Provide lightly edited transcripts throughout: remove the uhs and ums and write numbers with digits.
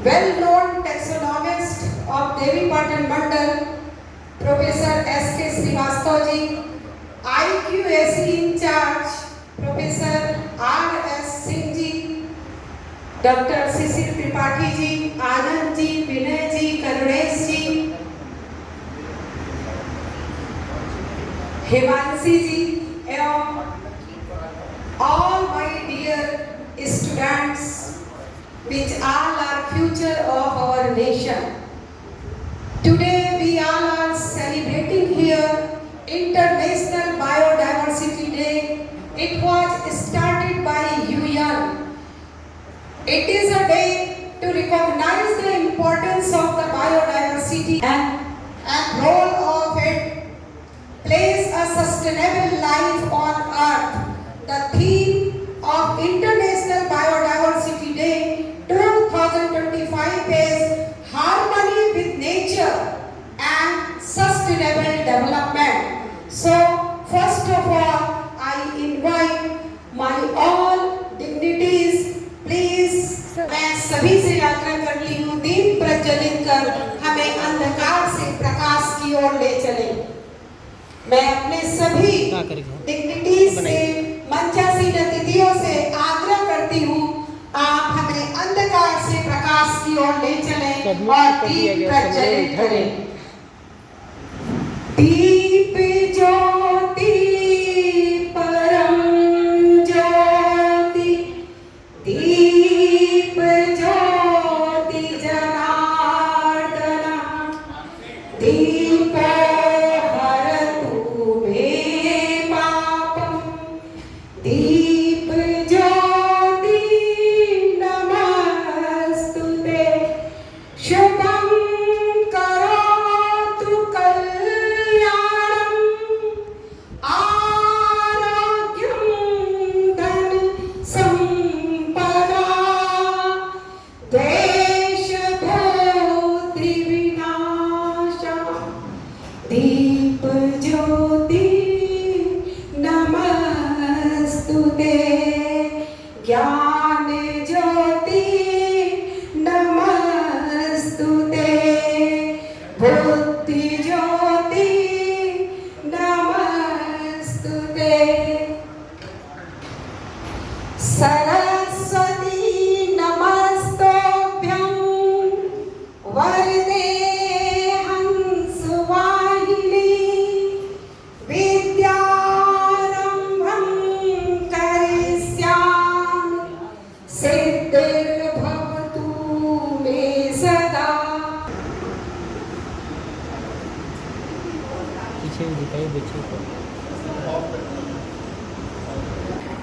well-known taxonomist of Devi Patan Mandal, Professor S.K. Srivastav ji, IQAC in charge, Professor R.S. Singh ji, Dr. Cecil Tripathi ji, Anand ji, Vinay ji, Karunesh ji, Himanshi ji, and all my dear students, which all are future of our nation. Today we all are celebrating here International Biodiversity Day. It was started by UN. It is a day to recognize the importance of the biodiversity and role of it plays a sustainable life on earth. The theme of International Biodiversity Day 2025 is harmony with nature and sustainable development. So, first of all, I invite my all dignitaries, please. मैं सभी से यात्रा करती हूँ, दीप प्रज्वलित कर हमें अंधकार से प्रकाश की ओर ले चले। मैं अपने सभी डिग्निटीज से, मंचासीन अतिथियों से आग्रह करती हूँ, आप हमें अंधकार से प्रकाश की ओर ले चलें और दीप प्रज्वलित करें। दीप ज्योति परम ज्योति, दीप ज्योति जनार्दन, दीप हरतु मे पापम, दीप ज्योति नमस्तुते, शुभं करोतु कल्याणं, आरोग्यं धन संपदा, द्वेषभूति विनाशः, दीप ज्योति नमस्तुते, ज्ञान ज्योति नमस्तुते, बुद्धि ज्योति नमस्तुते, सरस्वती नमस्तोभ्यं, वरदे हंसवाहिनी, विद्यारम्भं करिष्यामि, सिद्धिर्भवतु मे सदा।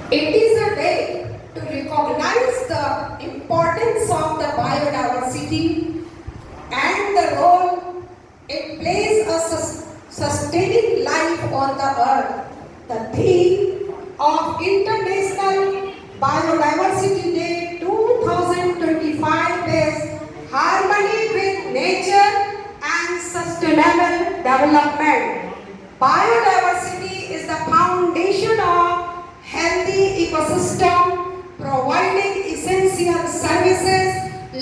It is a day to recognize the importance of the biodiversity and the role it plays a sustaining life on the earth. The theme of International Biodiversity Day 2025 is harmony with nature and sustainable development. Biodiversity is the foundation of healthy ecosystem, providing essential services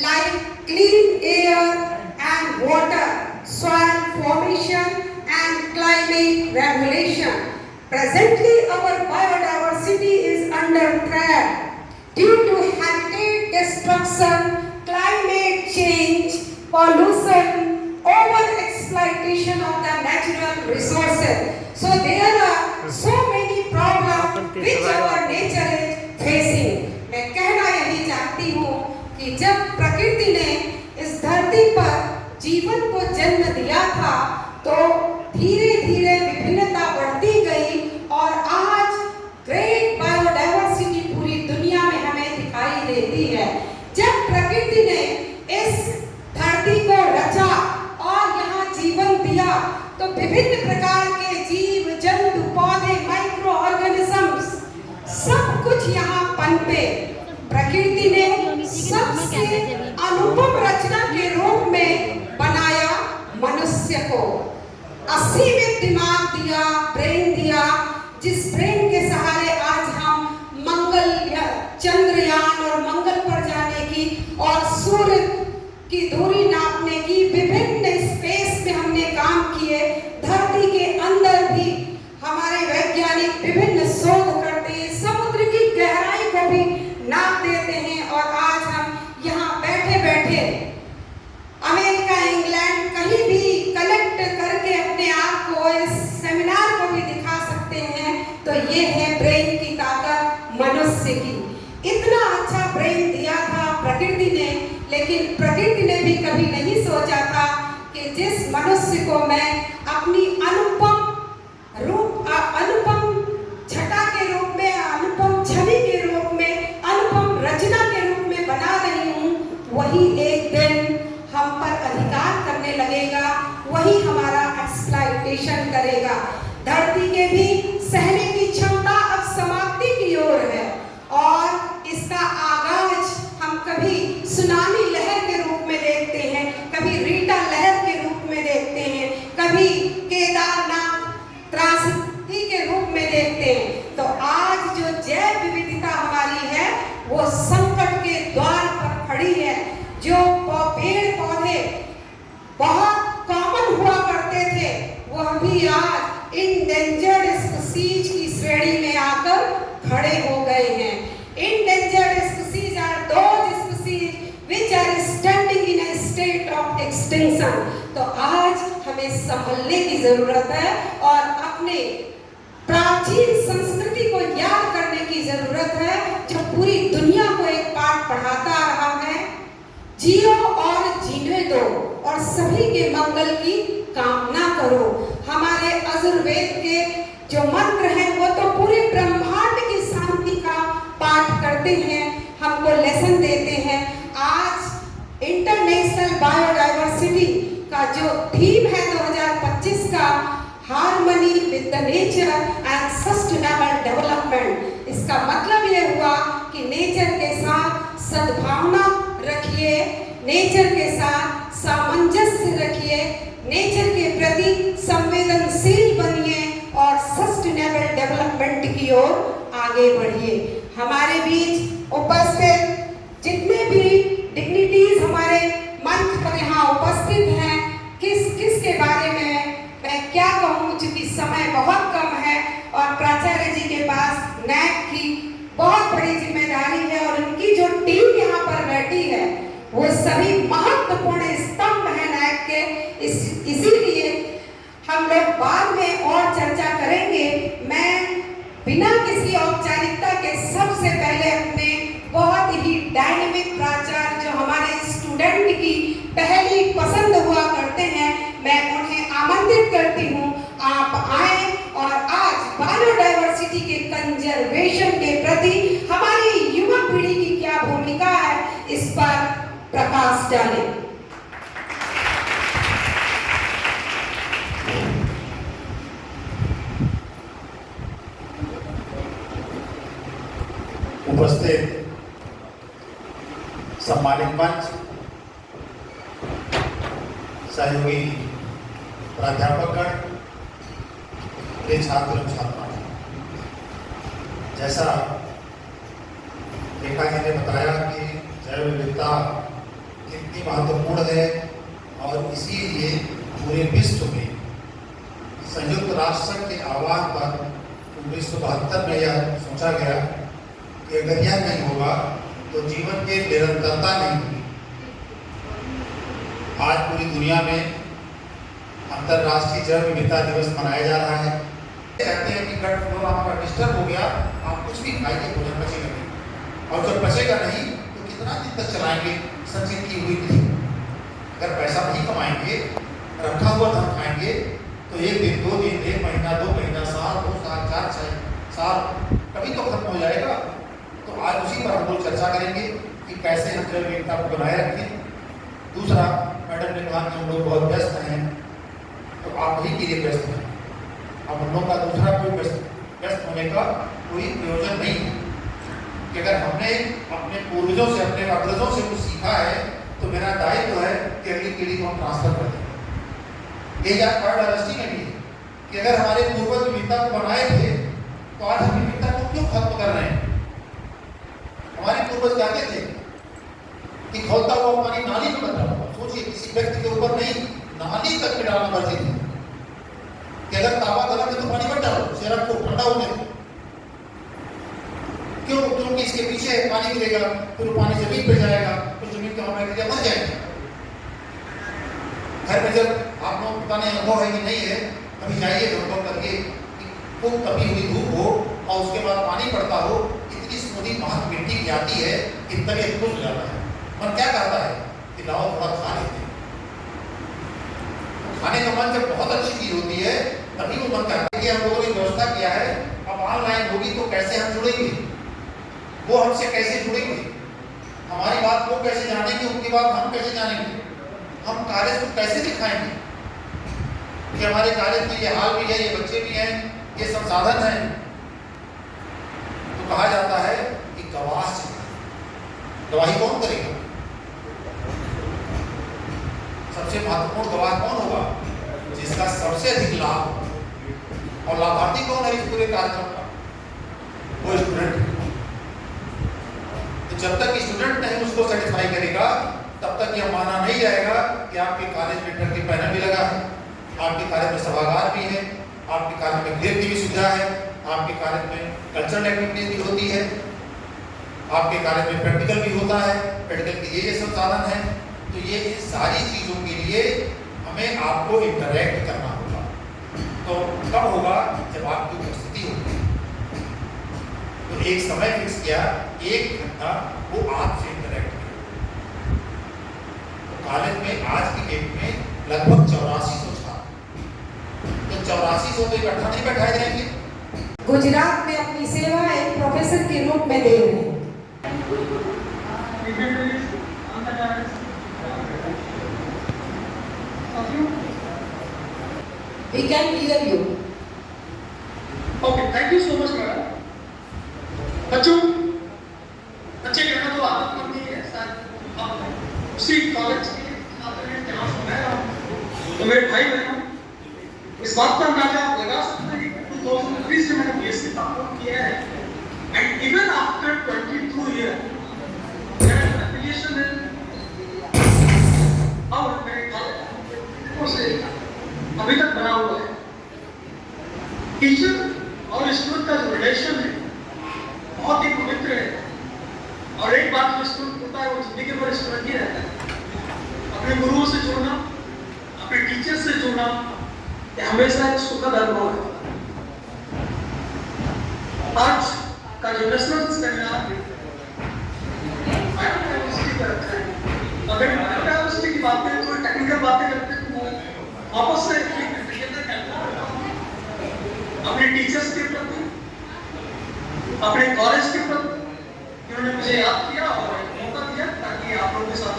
like clean air and water, soil formation and climate regulation. Presently, our biodiversity is under threat due to habitat destruction, climate change, pollution, over-exploitation of the natural resources. So there are so many problems which our nature is facing. मैं कहना यही चाहती हूँ कि जब प्रकृति ने इस धरती पर जीवन को जन्म दिया था, तो धीरे धीरे विभिन्नता बढ़ती गई और आज ग्रेट बायोडाइवर्सिटी पूरी दुनिया में हमें दिखाई देती है। जब प्रकृति ने इस धरती को रचा और यहाँ जीवन दिया, तो विभिन्न प्रकार के जीव, जंतु, पौधे, माइक्रो ऑर्गेनिजम्स सब कुछ यहाँ पनपे। प्रकृति ने सबसे अनुपम रचना के रूप में बनाया मनुष्य को। असीमित दिमाग दिया, ब्रेन दिया, जिस ब्रेन के सहारे आज हम मंगल या चंद्रयान और मंगल पर जाने की और सूर्य ये है ब्रेन की ताकत मनुष्य की। इतना अच्छा ब्रेन दिया था प्रकृति ने, लेकिन प्रकृति ने भी कभी नहीं सोचा था कि जिस मनुष्य को मैं अपनी अनुपम छटा के रूप में, अनुपम छवि के रूप में, अनुपम रचना के रूप में बना रही हूँ, वही एक दिन हम पर अधिकार करने लगेगा, वही हमारा एक्सप्लॉइटेशन करेगा। धरती के भी सहने की क्षमता अब समाप्ति की ओर है और इसका आगाज हम कभी सुनामी लहर के रूप में देखते हैं, कभी रीटा लहर के रूप में देखते हैं, कभी केदारनाथ त्रासदी के रूप में देखते हैं। तो आज जो जैव विविधता हमारी है वो संकट के द्वार पर खड़ी है। जो पेड़ पौधे बहुत कॉमन हुआ करते थे वो अभी आज इंडेंजर्ड स्पीसीज की श्रेणी में आकर खड़े हो गए हैं। Endangered species are those species which are standing in a state of extinction. तो आज हमें संभलने की जरूरत है और अपने प्राचीन संस्कृति को याद करने की जरूरत है, जो पूरी दुनिया को एक पाठ पढ़ाता रहा है। जियो और जीने दो और सभी के मंगल की कामना करो। हमारे अजुर्वेद के जो मंत्र हैं वो तो पूरे ब्रह्मांड की शांति का पाठ करते हैं, हमको लेसन देते हैं। आज इंटरनेशनल बायोडाइवर्सिटी का जो थीम है 2025 का, harmony with the nature and sustainable development, इसका मतलब ये हुआ कि नेचर के साथ सद्भावना रखिए, नेचर के साथ सामंजस्य रखिए, नेचर के प्रति संवेदनशील बनिए और सस्टेनेबल डेवलपमेंट की ओर आगे बढ़िए। हमारे बीच उपस्थित जितने भी डिग्निटीज हमारे मंच पर यहाँ उपस्थित हैं, किस के बारे में मैं क्या कहूँ, चूंकि समय बहुत कम है और प्राचार्य जी के पास नैक की बहुत बड़ी जिम्मेदारी है और उनकी जो टीम यहाँ पर बैठी है वो सभी महत्वपूर्ण स्तंभ है नैक के। इसीलिए हम लोग बाद में और चर्चा करेंगे। मैं बिना किसी औपचारिकता के सबसे पहले अपने बहुत ही डायनेमिक प्राचार्य जो हमारे स्टूडेंट की पहली पसंद हुआ करते हैं, मैं उन्हें आमंत्रित करती हूँ, आप आए और आज बायोडाइवर्सिटी के कंजर्वेशन के प्रति हमारी युवा पीढ़ी की क्या भूमिका है इस पर प्रकाश डालें। उपस्थित सम्मानित मंच, सहयोगी प्राध्यापकगण, प्रिय छात्र एवं छात्राएं, जैसा रेखा जी ने बताया कि जैव विविधता कितनी महत्वपूर्ण है और इसीलिए पूरे विश्व में संयुक्त राष्ट्र संघ के आह्वान पर 1972 में यह सोचा गया कि अगर यह नहीं होगा तो जीवन की निरंतरता नहीं होगी। आज पूरी दुनिया में अंतर्राष्ट्रीय जैव विविधता दिवस मनाया जा रहा है। कहते हैं कि गट फ्लो आपका डिस्टर्ब हो गया, आप कुछ भी खाइए, भोजन बचेगा नहीं, और जब बचेगा नहीं तो कितना दिन तक चलाएंगे संचित की हुई निधि। अगर पैसा नहीं कमाएंगे, रखा हुआ धन खाएंगे तो एक दिन, 2 दिन, 1 महीना, 2 महीना, साल, 2 साल, 4 साल कभी तो खत्म हो जाएगा। तो आज उसी पर हम लोग चर्चा करेंगे कि कैसे हम जैव विविधता को बनाए रखें। दूसरा, मैडम ने कहा कि हम लोग बहुत व्यस्त हैं, तो आप ही के लिए व्यस्त हैं। अब हम लोग का दूसरा कोई व्यस्त होने का कोई प्रयोजन नहीं है कि अगर हमने अपने पूर्वजों से, अपने अग्रजों से कुछ सीखा है तो मेरा दायित्व है कि अगली पीढ़ी को हम ट्रांसफर कर दें। ये बायोडाइवर्सिटी में भी है कि अगर हमारे पूर्वज विविधता को बनाए थे तो आज हम विविधता को क्यों खत्म कर रहे हैं। हमारे पूर्वज कहते थे कि खोलता हुआ पानी नाली में बदला हुआ। सोचिए, किसी व्यक्ति के ऊपर नहीं, नाली तक में डालना वर्जित है कि अगर तावा गरम है तो पानी मत डालो, उसे रखो, ठंडा होने दो। क्यों? क्योंकि इसके पीछे पानी गिरेगा, फिर पानी जमीन पे जाएगा, तो जमीन का बैक्टीरिया मर जाएगा। घर में जब आप लोग पता नहीं अनुभव है कि नहीं है, कभी जाइए, अनुभव करिए कि खूब तपी हुई धूप हो की आती है कि तबीयत खुश हो जाता है, मन क्या करता है कि लाओ थोड़ा खा लेते हैं। खाने का मन जब बहुत अच्छी चीज होती है तभी वो मन करता है कि हम लोगों ने व्यवस्था किया है, अब ऑनलाइन होगी तो कैसे हम जुड़ेंगे, वो हमसे कैसे जुड़ेंगे, हमारी बात वो कैसे जानेंगे, उनकी बात हम कैसे जानेंगे, हम कॉलेज को कैसे दिखाएंगे कि हमारे कॉलेज में ये हाल भी है, ये बच्चे भी हैं, ये संसाधन है। तो कहा जाता है कि गवाह गवाही कौन करेगा, सबसे महत्वपूर्ण गवाह कौन होगा, जिसका सबसे अधिक लाभ हो। और लाभार्थी कौन है इस पूरे कार्यक्रम का, वो स्टूडेंट है। तो जब तक स्टूडेंट नहीं उसको सेटिस्फाई करेगा तब तक यह माना नहीं जाएगा कि आपके कॉलेज में इंटर के पैनल भी लगा है, आपके कॉलेज में सभागार भी है, आपके कॉलेज में खेल की भी सुविधा है, आपके कॉलेज में कल्चरल एक्टिविटीज भी होती है, आपके कॉलेज में प्रैक्टिकल भी होता है, प्रैक्टिकल के ये संसाधन है। तो ये सारी चीज़ों के लिए हमें आपको इंटरेक्ट करना होगा। तो कब होगा, जब आपकी उपस्थिति होगी। तो एक समय फिक्स किया, 1 घंटा वो आपसे इंटरेक्ट करें। तो कॉलेज में आज की डेट में लगभग 8400 छात्र, तो 8400 तो इकट्ठा नहीं बैठाए जाएंगे। गुजरात में अपनी सेवा एक प्रोफेसर के रूप में दे रहे हैं। We can hear you. Okay, thank you so much, madam. बच्चों, बच्चे कहना तो आदत बनती है सर, आप उसी कॉलेज के छात्र हैं जहाँ से मैं रहा हूँ। तो मेरे भाई बहनों, इस बात का अंदाजा आप लगा सकते हैं कि 2003 से मैंने बीएससी कंप्लीट किया है, and even after 22 years, मेरा एफिलिएशन है और मेरे कॉलेज से अभी तक बना हुआ है। टीचर और स्टूडेंट का जो रिलेशन है बहुत ही पवित्र है, और एक बात जो स्टूडेंट होता है वो जिंदगी भर स्टूडेंट ही रहता है। अपने गुरुओं से जुड़ना, अपने टीचर से जुड़ना, ये हमेशा एक सुखद अनुभव है। आज का जो नेशनल सेमिनार बायोडाइवर्सिटी पर रखा है, अगर बायोडाइवर्सिटी की बात करें तो टेक्निकल बातें करते हैं तो वापस से अपने टीचर्स के प्रति, अपने कॉलेज के प्रति जिन्होंने मुझे याद किया और मौका दिया ताकि आप लोगों के साथ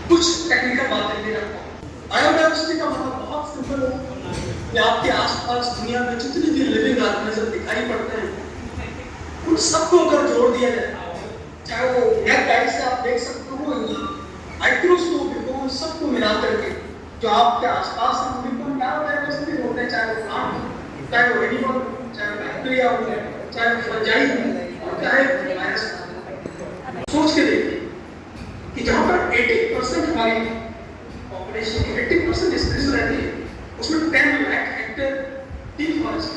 कुछ टेक्निकल बातें भी रखूं। बायोडाइवर्सिटी का मतलब बहुत सिंपल है कि आपके आसपास दुनिया में जितने भी लिविंग ऑर्गेनिज्म दिखाई पड़ते हैं उन सबको अगर जोड़ दिया जाए, चाहे वो नेट टाइप से आप देख सकते हो या माइक्रोस्कोप को, सबको मिला करके जो आपके आसपास बिल्कुल बायोडाइवर्सिटी होते हैं, चाहे वो प्लांट हो, चाहे वो एनिमल, चाहे बैक्टीरिया हो, चाहे वो फंजाई हो, चाहे वायरस हो। सोच के देखिए कि जहाँ पर 80% हमारी पॉपुलेशन की 80% स्पेस रहती है, उसमें 10 लाख हेक्टेयर टी फॉरेस्ट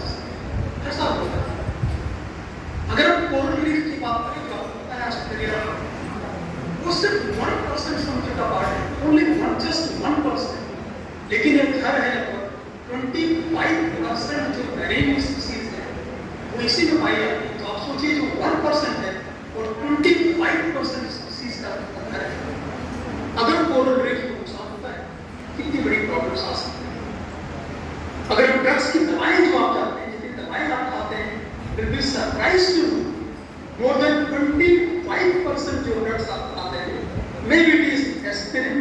ऐसा होता है। अगर हम कोरल रीफ की बात करें जो होता है ऑस्ट्रेलिया, वो सिर्फ 1% समुद्र का पार्ट है, ओनली जस्ट 1%। लेकिन एक घर है 25% जो मैरीन स्पीसीज है वो इसी में पाई जाती है। तो आप सोचिए जो 1% है और 25% स्पीसीज का घर है, अगर कोरल रीफ को नुकसान होता है कितनी बड़ी प्रॉब्लम्स आ सकती है। अगर ड्रग्स की दवाएं जो आप जानते हैं, जितनी दवाएं आप खाते हैं, will be surprise to more than 25% जो ड्रग्स आप खाते हैं, may be it is aspirin,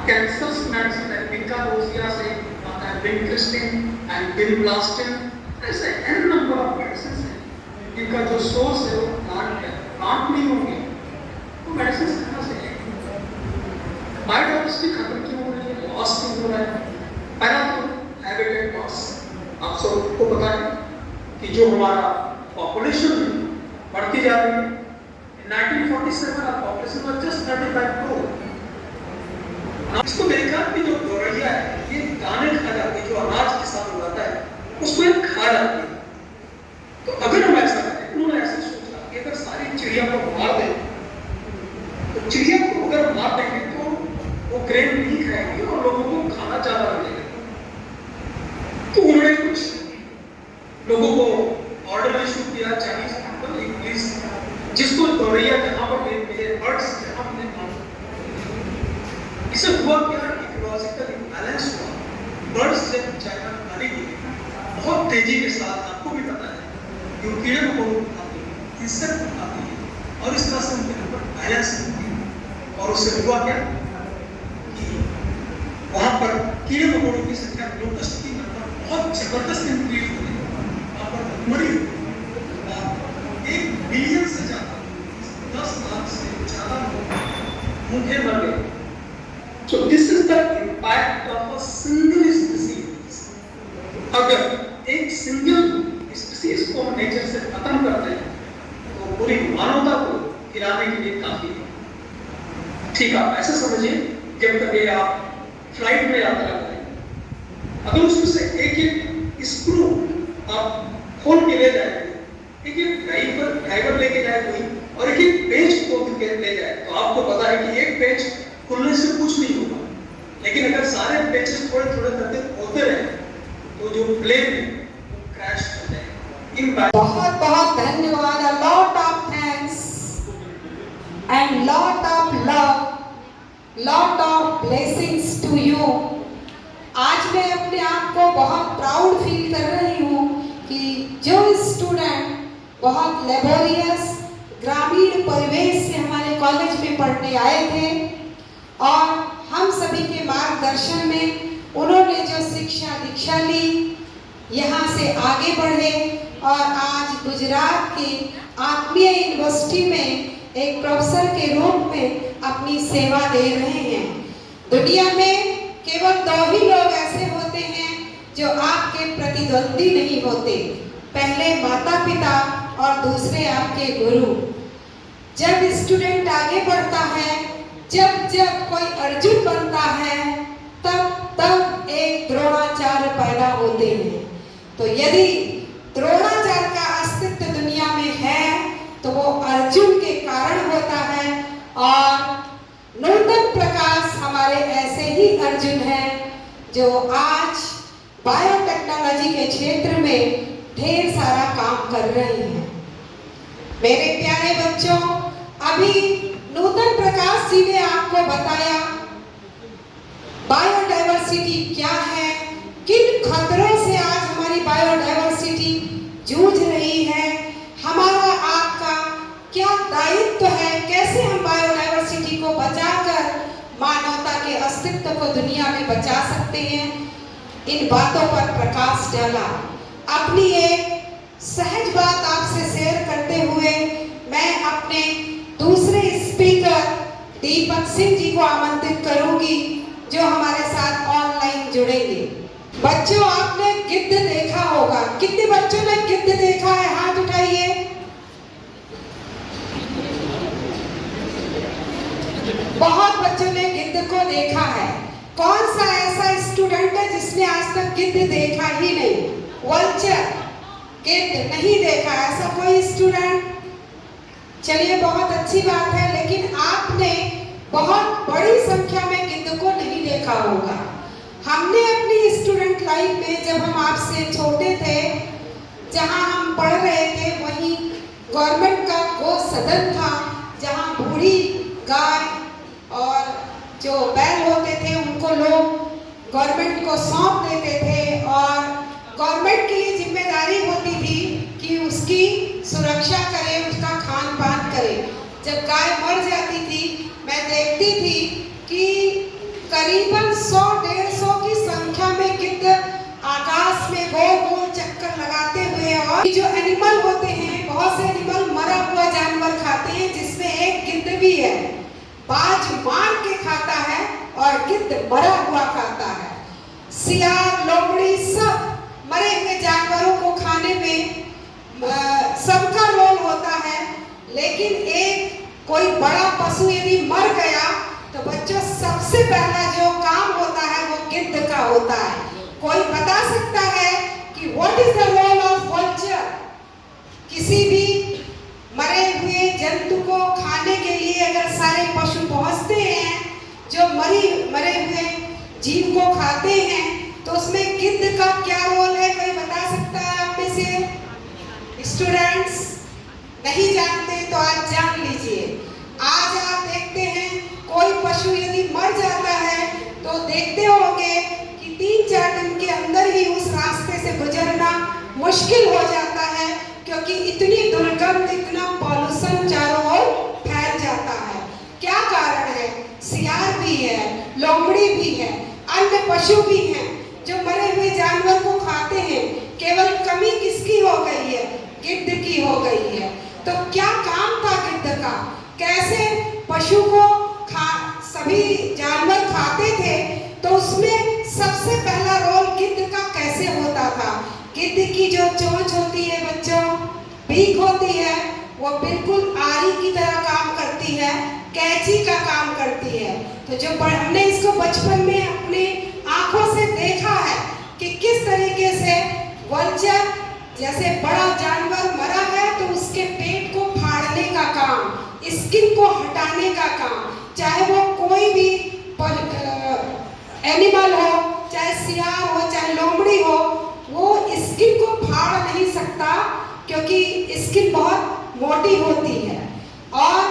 cancer medicine है, विंकारोसिया से आता है विंक्रिस्टिन एंड विनब्लास्टिन, ऐसे एन नंबर ऑफ मेडिसिन हैं जिनका जो सोर्स है वो प्लांट है। प्लांट नहीं होंगे तो मेडिसिन कहाँ से आएंगे? बायोडाइवर्सिटी खत्म क्यों हो रही है, लॉस क्यों हो रहा है? पहला तो हैबिटेट लॉस। आप सबको पता है कि जो हमारा पॉपुलेशन है बढ़ती जा रही है। In 1947 our population was just 35 crore। इसको देखा कि जो गौरैया है ये दाने खा जाती है, जो अनाज किसान उगाता है उसको ये खा जाती है। तो अगर हम ऐसा करें, उन्होंने ऐसे सोचा कि अगर सारी चिड़िया को मार दें, तो चिड़िया को अगर मार देंगे तो वो ग्रेन नहीं खाएगी और लोगों को खाना ज्यादा मिलेगा। तो उन्होंने कुछ लोगों को ऑर्डर इशू किया, चाइनीज पीपल इंग्लिश, जिसको गौरैया जहाँ पर मिले, बर्ड्स जहाँ मिले, इसे हुआ क्या, इकोलॉजिकल इम्बैलेंस हुआ। बर्ड्स जब चाइना में खाने के लिए बहुत तेजी के साथ, आपको भी पता है कि वो कीड़े मकोड़ों को खाते हैं, इंसेक्ट खाते हैं, और इस तरह से उनके ऊपर बैलेंस होती है। और उससे हुआ क्या कि वहाँ पर कीड़े मकोड़ों की संख्या, लोकस्ट की मात्रा बहुत जबरदस्त इंक्रीज हुई। वहाँ पर भुखमरी 1 बिलियन से ज्यादा, 10 लाख से ज्यादा लोग भूखे मर गए। So this is the impact of a single species. अगर एक सिंगल स्पीसीज को हम नेचर से खत्म करते हैं तो पूरी मानवता को खिलाने के लिए काफी है। ठीक है, ऐसे समझिए, जब तक ये आप फ्लाइट में यात्रा करें, अगर उसमें से एक स्क्रू आप खोल के ले जाएंगे, एक ड्राइवर लेके जाए कोई, और एक पेंच खोल के ले जाए, तो आपको पता है कि एक पेंच खुलने से कुछ नहीं होगा। लेकिन अगर सारे पेचेस थोड़े थोड़े करके होते रहे तो जो प्लेन है वो क्रैश हो जाएगा। बहुत बहुत धन्यवाद, a lot of thanks and lot of love, lot of blessings to you. आज मैं अपने आप को बहुत प्राउड फील कर रही हूँ कि जो स्टूडेंट बहुत लेबोरियस ग्रामीण परिवेश से हमारे कॉलेज में पढ़ने आए थे और हम सभी के मार्गदर्शन में उन्होंने जो शिक्षा दीक्षा ली, यहाँ से आगे बढ़े और आज गुजरात की आत्मीय यूनिवर्सिटी में एक प्रोफेसर के रूप में अपनी सेवा दे रहे हैं। दुनिया में केवल 2 ही लोग ऐसे होते हैं जो आपके प्रतिद्वंदी नहीं होते, पहले माता पिता और दूसरे आपके गुरु। जब स्टूडेंट आगे बढ़ता है, जब कोई अर्जुन बनता है, तब एक द्रोणाचार्य पैदा होते हैं। तो यदि द्रोणाचार्य का अस्तित्व दुनिया में है तो वो अर्जुन के कारण होता है, और नूतन प्रकाश हमारे ऐसे ही अर्जुन हैं जो आज बायोटेक्नोलॉजी के क्षेत्र में ढेर सारा काम कर रहे हैं। मेरे प्यारे बच्चों, अभी नूतन प्रकाश जी ने आपको बताया बायोडायवर्सिटी क्या है, किन खतरों से आज हमारी बायोडायवर्सिटी जूझ रही है, हमारा आपका क्या दायित्व है, कैसे हम बायोडायवर्सिटी को बचाकर मानवता के अस्तित्व को दुनिया में बचा सकते हैं। इन बातों पर प्रकाश डाला। अपनी एक सहज बात आपसे शेयर करते हुए मैं अपने दूसरे स्पीकर दीपक सिंह जी को आमंत्रित करूंगी जो हमारे साथ ऑनलाइन जुड़ेंगे। बच्चों, आपने गिद्ध देखा होगा, कितने बच्चों ने गिद्ध देखा है? हाथ उठाइए। बहुत बच्चों ने गिद्ध को देखा है। कौन सा ऐसा स्टूडेंट है जिसने आज तक गिद्ध देखा ही नहीं? वल्चर, गिद्ध नहीं देखा, ऐसा कोई स्टूडेंट? चलिए, बहुत अच्छी बात है, लेकिन आपने बहुत बड़ी संख्या में गिद्ध को नहीं देखा होगा। हमने अपनी स्टूडेंट लाइफ में, जब हम आपसे छोटे थे, जहां हम पढ़ रहे थे, वहीं गवर्नमेंट का गो सदन था, जहां बूढ़ी गाय और जो बैल होते थे उनको लोग गवर्नमेंट को सौंप देते थे, और गवर्नमेंट की ये जिम्मेदारी होती थी कि उसकी सुरक्षा करे, उसका खान पान करे। जब गाय मर जाती थी, मैं देखती थी कि करीबन 100-150 की संख्या में गिद्ध आकाश में गोल गोल चक्कर लगाते हुए, और जो एनिमल होते हैं, बहुत से एनिमल मरा हुआ जानवर खाते हैं, जिसमें एक गिद्ध भी है। बाज मार के खाता है और गिद्ध मरा हुआ खाता है। सियार, लोमड़ी सब मरे हुए जानवरों को खाने में सबका रोल होता है, लेकिन एक कोई बड़ा पशु यदि मर गया तो बच्चों सबसे पहला जो काम होता है वो गिद्ध का होता है। कोई बता सकता है कि what is the role of vulture? किसी भी मरे हुए जंतु को खाने के लिए अगर सारे पशु पहुंचते हैं जो मरे हुए जीव को खाते हैं, तो उसमें गिद्ध का क्या रोल है? कोई बता सकता है आप में से? स्टूडेंट्स नहीं जानते तो आज जान लीजिए। आज आप देखते हैं कोई पशु यदि मर जाता है तो देखते होंगे कि 3-4 दिन के अंदर ही उस रास्ते से गुजरना मुश्किल हो जाता है, क्योंकि इतनी दुर्गंध, इतना पॉल्यूशन चारों ओर फैल जाता है। क्या कारण है? सियार भी है, लोमड़ी भी है, अन्य पशु भी हैं जो मरे हुए जानवर को खाते हैं। केवल कमी किसकी हो गई है? गिद्ध की हो गई है। तो क्या काम था गिद्ध का? कैसे पशु को सभी जानवर खाते थे, तो उसमें सबसे पहला रोल गिद्ध का कैसे होता था? गिद्ध की जो चोंच होती है बच्चों, बीक होती है, वो बिल्कुल आरी की तरह काम करती है, कैंची का काम करती है। तो जो हमने इसको बचपन में अपने आंखों से देखा है कि किस तरीके से वल्चर, जैसे बड़ा जानवर मरा है तो उसके पेट को फाड़ने का काम, स्किन को हटाने का काम, चाहे वो कोई भी एनिमल हो, चाहे सियार हो, चाहे लोमड़ी हो, वो स्किन को फाड़ नहीं सकता क्योंकि स्किन बहुत मोटी होती है। और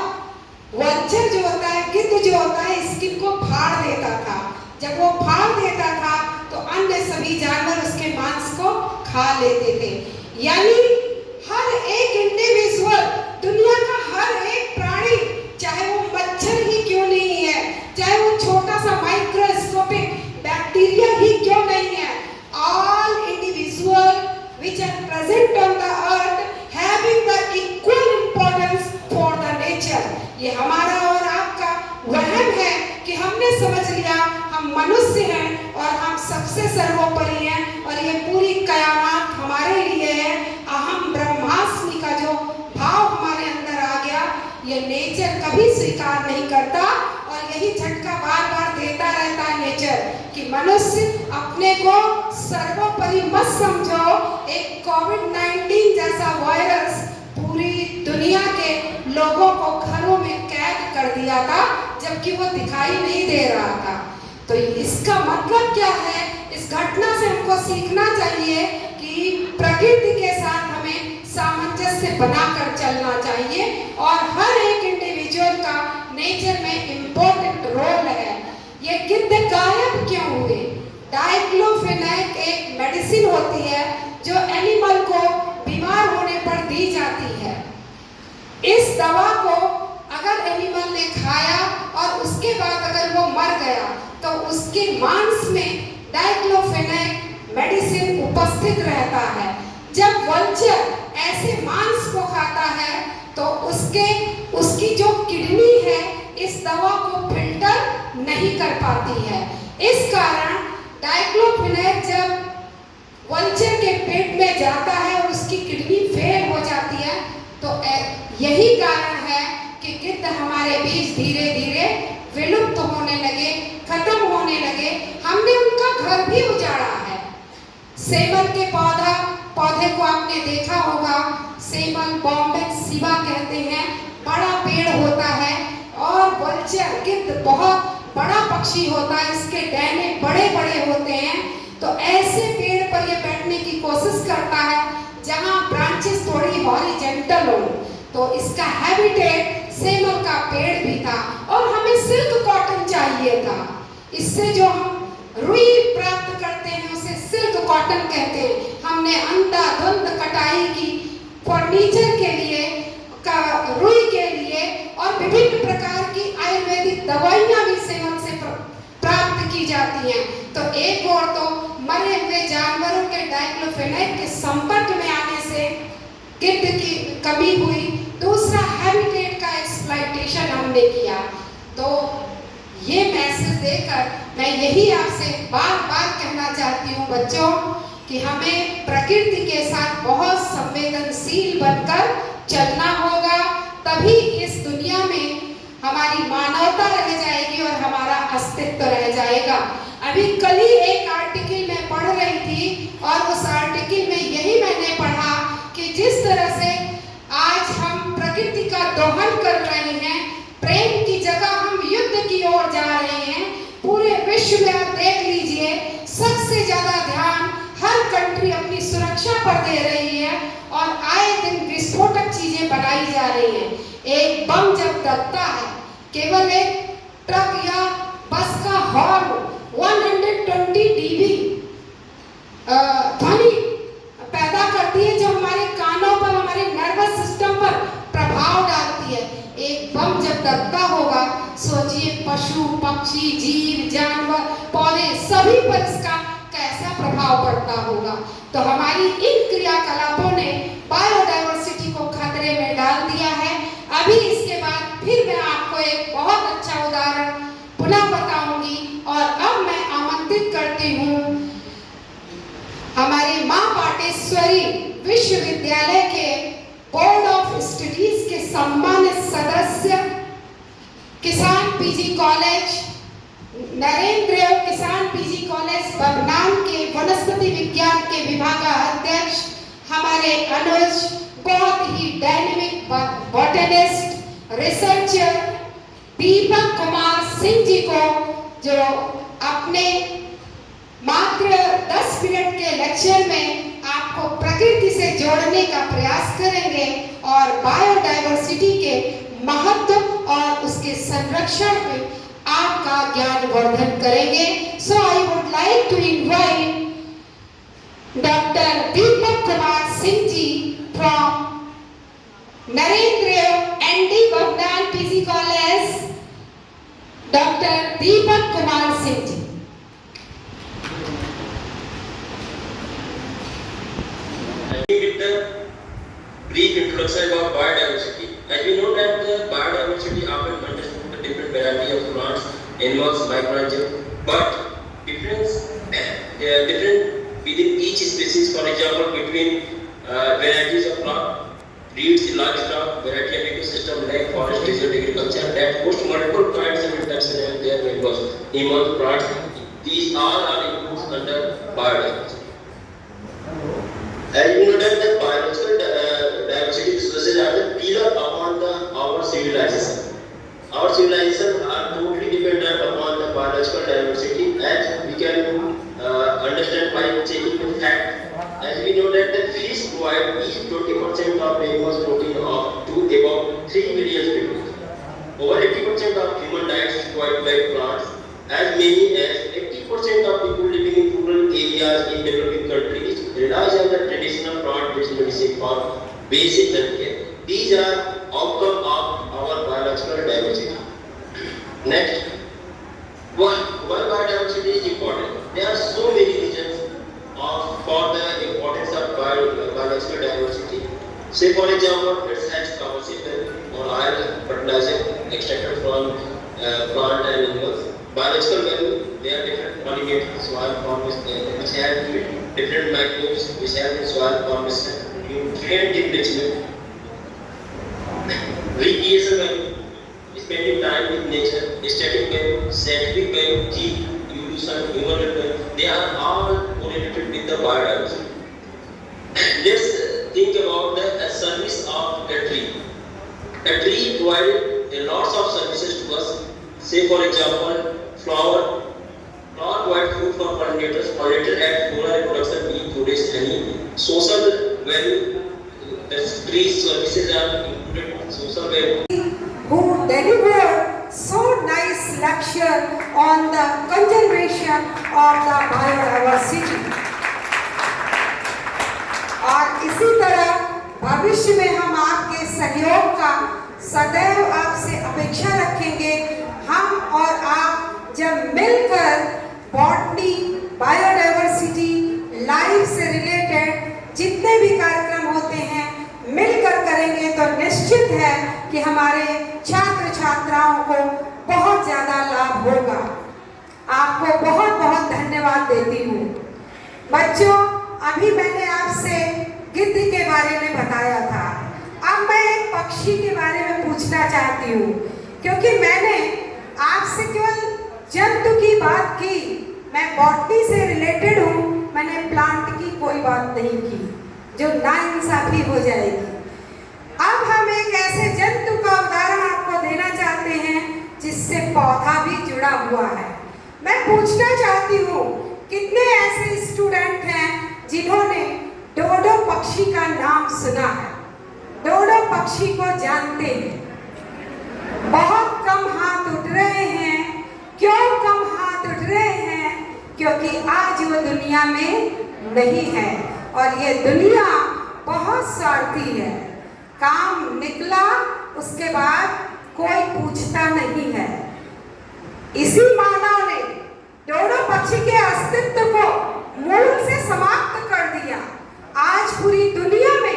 वल्चर जो होता है, गिद्ध जो होता है, स्किन को फाड़ देता था। जब वो फाड़ देता था तो अन्य सभी जानवर उसके मांस को खा लेते थे। यानी हर एक इंडिविजुअल, दुनिया का हर एक प्राणी, चाहे वो मच्छर ही क्यों नहीं है, चाहे वो छोटा सा माइक्रोस्कोपिक बैक्टीरिया ही क्यों नहीं है, all individual which are present on the earth having the equal importance for the nature। ये हमारा और आपका वहम है कि हमने समझ लिया हम मनुष्य हैं और हम सबसे सर्वोपरि हैं, और ये पूरी कयामत हमारे लिए है। अहम ब्रह्मास्मि का जो भाव हमारे अंदर आ गया, ये नेचर कभी स्वीकार नहीं करता, और यही झटका बार बार देता रहता है नेचर कि मनुष्य अपने को सर्वोपरि मत समझो। एक कोविड-19 जैसा वायरस पूरी दुनिया के लोगों को घरों में कैद कर दिया था, जबकि वो दिखाई नहीं दे रहा था। तो इसका मतलब क्या है? इस घटना से हमको सीखना चाहिए कि प्रकृति के साथ हमें सामंजस्य बनाकर चलना चाहिए, और हर एक इंडिविजुअल का नेचर में इम्पोर्टेंट रोल है। ये गिद्ध गायब क्यों हुए? डाइक्लोफेनेक एक मेडिसिन होती है जो एनिमल को बीमार होने पर दी जाती है। इस दवा को अगर एनिमल ने खाया और उसके बाद अगर वो मर गया तो उसके मांस में डाइक्लोफेनेक मेडिसिन उपस्थित रहता है। जब वल्चर ऐसे मांस को खाता है तो उसकी जो किडनी है इस दवा को फिल्टर नहीं कर पाती है। इस कारण डाइक्लोफेनेक जब वल्चर के पेट में जाता है और उसकी किडनी फेल हो जाती है, तो यही कारण है कि गिद्ध हमारे बीच धीरे धीरे विलुप्त होने लगे, खत्म होने लगे। हमने उनका घर भी उजाड़ा है। सेमल के पौधे को आपने देखा होगा, सेमल बॉम्बेक्स सिवा कहते हैं, बड़ा पेड़ होता है, और वल्चर गिद्ध बहुत बड़ा पक्षी होता है, इसके डैने बड़े बड़े होते हैं। तो ऐसे पेड़ पर ये बैठने की कोशिश करता है जहां ब्रांचेस थोड़ी हॉरिजेंटल हो। तो इसका हैबिटेट सेमल का पेड़ भी था, और हमें सिल्क कॉटन चाहिए था। इससे जो हम रुई प्राप्त करते हैं उसे सिल्क कॉटन कहते हैं। हमने अंधाधुंध कटाई की फर्नीचर के लिए, रुई के लिए, और विभिन्न प्रकार की आयुर्वेदिक दवाइयां भी सेवन से प्राप्त की जाती हैं। तो एक और तो मरे हुए जानवरों के डाइक्लोफेनेक के संपर्क में आने से गिद्ध की कमी हुई। दूसरा, हैबिटेट का एक्सप्लॉइटेशन हमने किया। तो ये मैसेज देकर मैं यही आपसे बार बार कहना चाहती हूँ बच्चों कि हमें प्रकृति के साथ बहुत संवेदनशील बनकर चलना होगा, तभी इस दुनिया में हमारी मानवता रह जाएगी और हमारा अस्तित्व रह जाएगा। अभी कल ही एक आर्टिकल मैं पढ़ रही थी, और उस आर्टिकल में यही मैंने पढ़ा कि जिस तरह से आज हम प्रकृति का दोहन कर रहे हैं, प्रेम की जगह हम युद्ध की ओर जा रहे हैं। पूरे विश्व में आप देख लीजिए, सबसे ज्यादा ध्यान हर कंट्री अपनी सुरक्षा पर दे रही है, और आए दिन विस्फोटक चीजें बनाई एक बम जब दबता है, केवल एक ट्रक या बस का हॉर्न 120 dB ध्वनि पैदा करती है, जो हमारे कानों पर, हमारे नर्वस सिस्टम पर प्रभाव डालती है। एक बम जब दबता होगा, सोचिए पशु पक्षी जीव जानवर पौधे सभी पर इसका कैसा प्रभाव पड़ता होगा। तो हमारी इन क्रियाकलापों ने बायोडायवर्सिटी को खतरे में डाल दिया है। अभी इसके बाद फिर मैं आपको एक बहुत अच्छा उदाहरण पुनः बताऊंगी, और अब मैं आमंत्रित करती हूँ हमारे मां पाटेश्वरी विश्वविद्यालय के बोर्ड ऑफ स्टडीज के सम्मानित सदस्य, किसान पीजी कॉलेज नरेंद्र किसान पीजी कॉलेज बगनान के वनस्पति विज्ञान के विभागाध्यक्ष हमारे अनुज, बहुत ही डायनेमिक बॉटनिस्ट रिसर्चर दीपक कुमार सिंह जी को, जो अपने मात्र 10 मिनट के लेक्चर में आपको प्रकृति से जोड़ने का प्रयास करेंगे और बायोडायवर्सिटी के महत्व और उसके संरक्षण में आपका ज्ञान वर्धन करेंगे। So I would like to invite doctor Deepak Kumar Singh ji from Narendra ND Bagnan PG college, doctor Deepak Kumar Singh ji. With the brief introduction about biodiversity, as we know that the biodiversity often consists of the different variety of plants, animals, microorganisms, but different within each species. For example, between varieties of plant, breeds, livestock, variety of ecosystem like forest, desert, agriculture, that host multiple kinds of interaction and their members, animals, plants. These all are included under biodiversity. As you know that the biological diversity resources are the pillar upon our civilization. Our civilization are totally dependent upon the biological diversity, as we can understand by checking the fact. As we know that the fish provide each 20% of animals protein up to about 3 million people. Over 80% of human diet is provided by plants. As many as 80% of people living in rural areas in developing countries relies on the traditional plant-based medicine for basic healthcare. These are outcome of our biological diversity. Next, why biodiversity is important? There are so many reasons for the importance of biological diversity. Say for example, it has commercial or oil fertilizer extracted from plant and animals. Biological value, they are different pollinators, soil forms, which have different microbes, which have in soil formation, nutrient enrichment. Recreation value, spending time with nature, aesthetic value, scientific value, gene evolution, human value, they are all correlated with the biodiversity. Let's think about the service of a tree. A tree provides a lot of services to us. Say for example, flower provide food for pollinators. Pollinators add floral reproduction, bee produce honey. Social value, the trees services are included in social value. Who delivered so nice lecture on the conservation of the biodiversity. और इसी तरह भविष्य में हम आपके सहयोग का सदैव आपसे अपेक्षा रखेंगे। हम और आप जब मिलकर बॉटनी, बायोडायवर्सिटी, लाइफ से रिलेटेड जितने भी कार्यक्रम होते हैं मिलकर करेंगे, तो निश्चित है कि हमारे छात्र छात्राओं को बहुत ज़्यादा लाभ होगा। आपको बहुत बहुत धन्यवाद देती हूँ। बच्चों, अभी मैंने आपसे गिद्ध के बारे में बताया था। अब मैं एक पक्षी के बारे में पूछना चाहती हूँ, क्योंकि मैंने आपसे केवल जंतु की बात की, मैं बॉटनी से रिलेटेड हूँ, मैंने प्लांट की कोई बात नहीं की, जो नाइंसाफी हो जाएगी। अब हम एक ऐसे जंतु का उदाहरण आपको देना चाहते हैं जिससे पौधा भी जुड़ा हुआ है। मैं पूछना चाहती हूँ, कितने ऐसे स्टूडेंट हैं जिन्होंने डोडो पक्षी का नाम सुना है, डोडो पक्षी को जानते हैं? बहुत कम हाथ उठ रहे हैं। क्यों कम हाथ उठ रहे हैं? क्योंकि आज वो दुनिया में नहीं है और ये दुनिया बहुत स्वार्थी है। काम निकला उसके बाद कोई पूछता नहीं है। इसी मानव ने डोडो पक्षी के अस्तित्व को मूल से समाप्त कर दिया। आज पूरी दुनिया में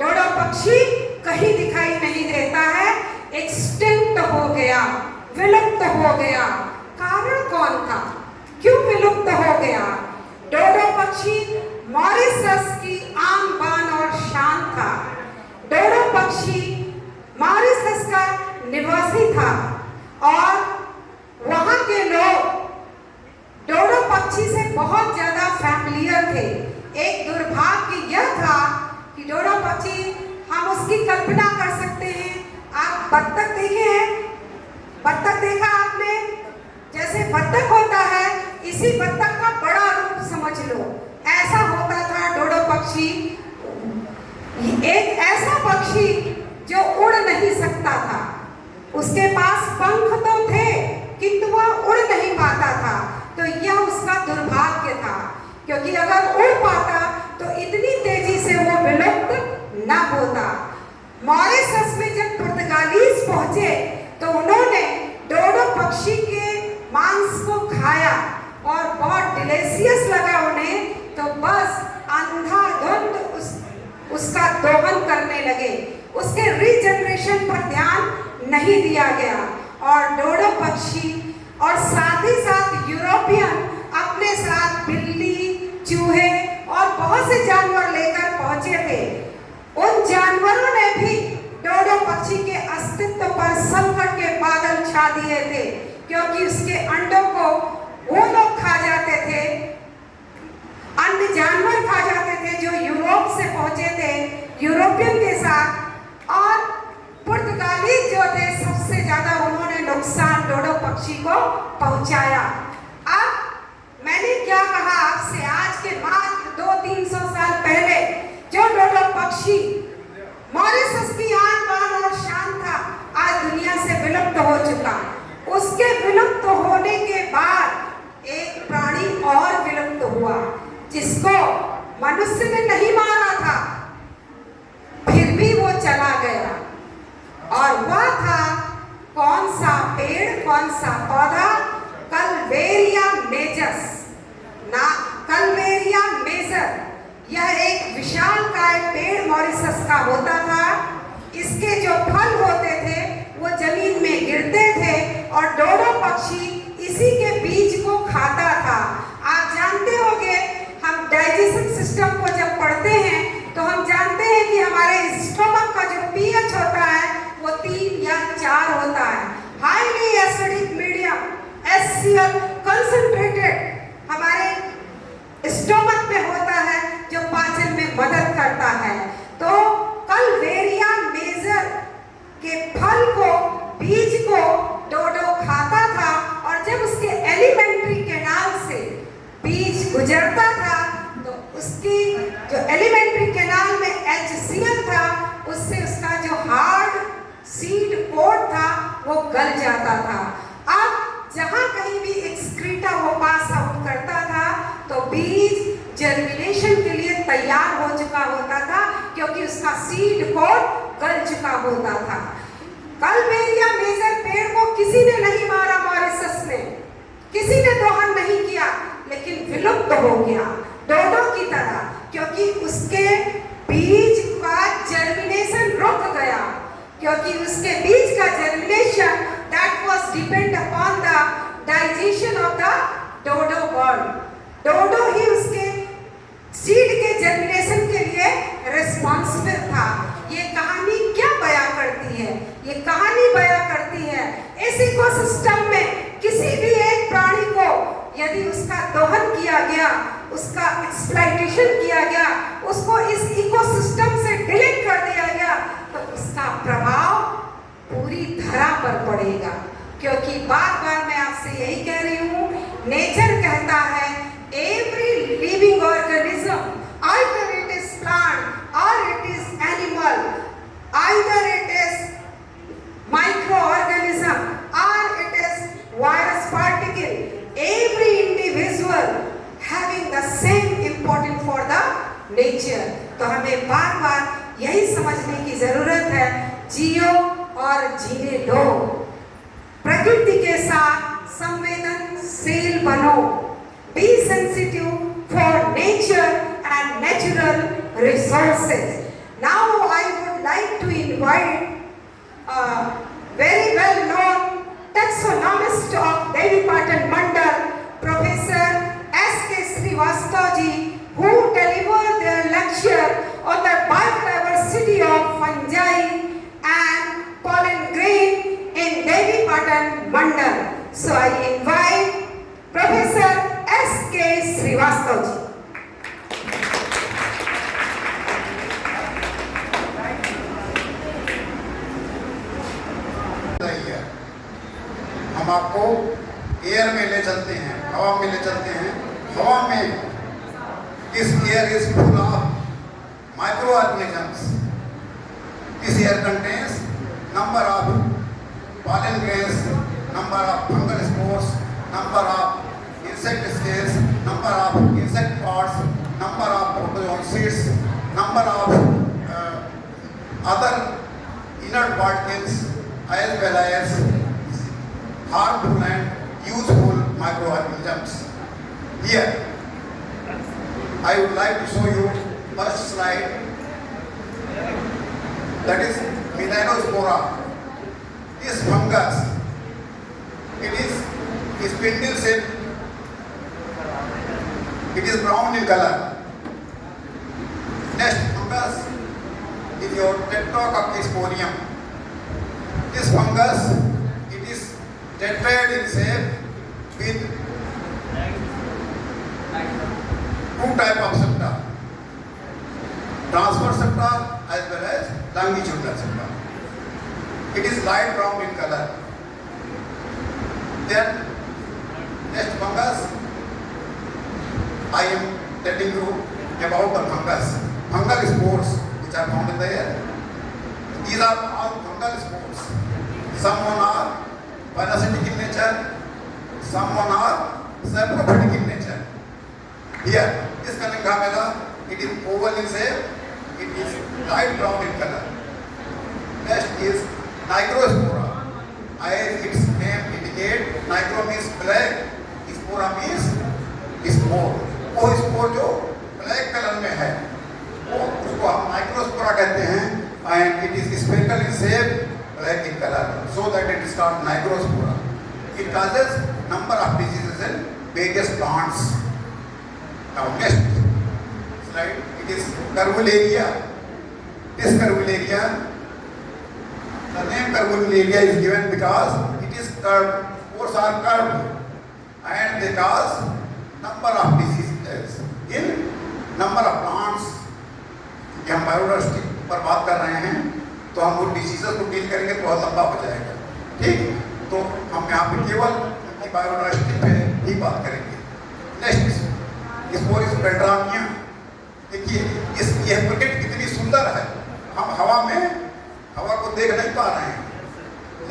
डोडो पक्षी कहीं दिखाई नहीं देता है, एक्सटिंक्ट हो गया, विलुप्त हो गया। कारण कौन था? क्यों विलुप्त हो गया? डोडो पक्षी मॉरिशस की आन बान और शान था। डोडो पक्षी मॉरिशस का निवासी था और वहां के लोग डोडो पक्षी से बहुत ज्यादा फैमिलियर थे। एक दुर्भाग्य यह था कि डोडो पक्षी, हम उसकी कल्पना कर सकते हैं। आप बत्तख देखे हैं? बत्तख देखा आपने? जैसे बत्तख होता है, इसी बत्तख का बड़ा रूप समझ लो, ऐसा होता था डोडो पक्षी। एक ऐसा पक्षी जो उड़ नहीं सकता था। उसके पास पंख तो थे किंतु वह उड़ नहीं पाता था। तो यह उसका दुर्भाग्य था, क्योंकि अगर उड़ पाता तो इतनी तेजी से वो विलुप्त न होता। मॉरिशस में जब पुर्तगालीज पहुंचे तो उन्होंने डोडो पक्षी के मांस को खाया और बहुत डिलीशियस लगा उन्हें, तो बस अंधाधुंध उसका दोहन करने लगे। उसके रीजनरेशन पर ध्यान नहीं दिया गया और डोडो पक्षी और साथ ही साथ यूरोपियन अपने साथ बिल्ली, चूहे और बहुत से जानवर लेकर पहुंचे थे। उन जानवरों ने भी डोडो पक्षी के अस्तित्व पर संकट के बादल छा दिए थे, क्योंकि उसके अंडों को वो लोग खा जाते थे, अन्य जानवर खा जाते थे जो यूरोप से पहुंचे थे यूरोपियन के साथ। और पुर्तगाली जो थे सबसे ज्यादा उन्होंने नुकसान डोडो पक्षी को पहुंचाया। अब मैंने क्या कहा आपसे, आज के मात्र 200-300 साल पहले जो डोडो पक्षी मॉरिशस की आन बान और शान था, आज दुनिया से विलुप्त हो चुका। उसके विलुप्त होने के बाद एक प्राणी और विलुप्त हुआ, जिसको मनुष्य ने नहीं मारा था, फिर भी वो चला गया। और वह था कौन सा पेड़, कौन सा पौधा? कल्वेरिया मेजस ना, कल्वेरिया मेजर। यह एक विशालकाय पेड़ मॉरिशस का होता था। इसके जो फल होते थे वो जमीन में गिरते थे और डोडो पक्षी इसी के बीज को खाता था। आप जानते होंगे, हम डाइजेशन सिस्टम को जब पढ़ते हैं तो हम जानते हैं कि हमारे स्टोमक का जो पीएच होता है वो 3 या 4 होता है। Highly acidic medium HCl concentrated हमारे स्टोमक में होता है, जो पाचन में मदद करता है। तो कल्वेरिया मेजर के फल को, बीज को डोडो खाता था और जब उसके एलिमेंट्री कैनाल से बीज गुजरता था तो उसकी जो एलिमेंट्री कैनाल में HCl था, उससे उसका जो हार्ड सीड कोट था वो गल जाता था। अब जहां कहीं भी एक्सक्रीटा वो पास आउट करता था तो बीज जर्मिनेशन के लिए तैयार हो चुका होता था, क्योंकि उसका सीड कोट गल चुका होता था। कल्वेरिया मेजर पेड़ को किसी ने नहीं मारा मॉरिशस में, किसी ने दोहन नहीं किया, लेकिन विलुप्त हो गया डोडो की तरह, क्योंकि उसके बीज का जर्मिनेशन रुक गया। क्योंकि उसके बीज का germination that was depend upon the digestion of the dodo bird. Dodo ही उसके सीड के जर्मिनेशन के लिए रिस्पॉन्सिबल था। ये कहानी क्या बयां करती है? ये कहानी बयां करती है इस इकोसिस्टम में किसी भी एक प्राणी को यदि उसका दोहन किया गया, उसका एक्सप्लॉइटेशन किया गया, उसको इस इकोसिस्टम से डिलीट कर दिया गया, तो उसका प्रभाव पूरी धरा पर पड़ेगा। क्योंकि बार बार मैं आपसे यही कह रही हूँ, नेचर कहता है every living organism, either it is plant or it is animal, either it is microorganism जियो और जीने दो। प्रकृति के साथ संवेदनशील बनो। Be sensitive for nature and natural resources. Now I would like to invite very well known taxonomist of Devi Patan Mandal, Professor S.K. Srivastava ji, who delivered their lecture on the biodiversity of fungi and pollen grain in Devi Patan Mandal. So I invite Professor S.K. Srivastava ji. हम आपको air में ले चलते हैं, हवा में ले चलते हैं। हवा में this air is full of micro organisms. This air contains number of pollen grains, number of fungal spores, number of insect scales, number of insect pods, number of protozoan seeds, number of other inert particles as well as harmful and useful microorganisms. Here, I would like to show you first slide, that is Melanospora. This fungus, it is spindle shaped, it is brown in color. Next fungus is your Tetracoccus. This fungus, it is tetrad in shape with two type of septa, transverse septa as well as longitudinal septa. It is light brown in color. Then next fungus, I am telling you about the fungus. Fungal spores which are found in the air. These are all fungal spores. Some one are parasitic in nature, some one are saprophytic in nature. Here, this Kanangamela, it is oval in shape, it is light brown in color. Next is Nigrospora. As its name indicates, Nigro means black, Spora means spore. वो spore जो black colour में है, वो उसको हम Nigrospora कहते हैं, and it is spherical in shape, black in color, so that it is called Nigrospora. It causes number of diseases in various plants. Now next slide, it is Curvularia. This Curvularia, the name Curvularia is given because it is curved, spores are curved, and they cause number of diseases in number of plants. कि हम biodiversity पर बात कर रहे हैं, तो हम वो डिसीजेस को डील करेंगे तो बहुत लंबा हो जाएगा। ठीक, तो हम यहाँ पे केवल बायोडाइवर्सिटी पे ही बात करेंगे। नेक्स्ट स्पोरिस पेट्रामिया। देखिए यह प्रकृति कितनी सुंदर है। हम हवा को देख नहीं पा रहे हैं,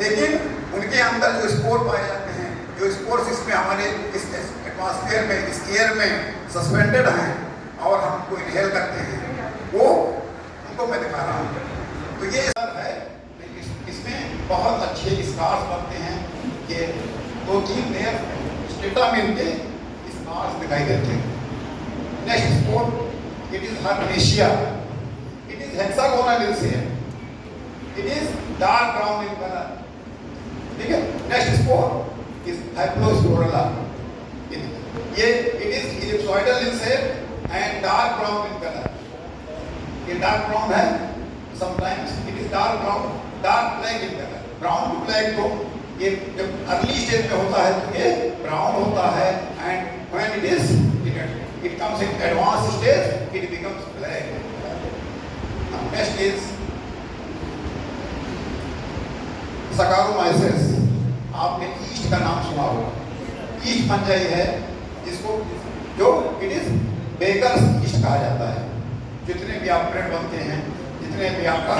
लेकिन उनके अंदर जो स्पोर पाए जाते हैं, जो स्पोर्स इसमें हमारे इस एटमॉस्फेयर में, इस एयर में सस्पेंडेड हैं और हमको इनहेल करते हैं, वो उनको मैं दिखा रहा हूँ। तो ये है, इसमें बहुत अच्छे स्कार्स बनते हैं। ये 2-3 लेयर स्टेटामिन के स्कार्स दिखाई देते हैं। Next spore, it is herbeshia. It is hexagonal in shape, it is dark brown in colour. ठीक है। Next spore is haplosporella. ये it is ellipsoidal in shape and dark brown in colour. ये dark brown है, sometimes it is dark brown, dark black in colour. Brown to black को ये जब early stage में होता है तो ये ब्राउन होता है, and when it comes in advance stage it becomes black. Next is saccharomyces. आपने ईस्ट का नाम सुना होगा। ईस्ट फंजाई है जिसको जो इट इज बेकर्स ईस्ट कहा जाता है। जितने भी आप ब्रेड बनते हैं, जितने भी आपका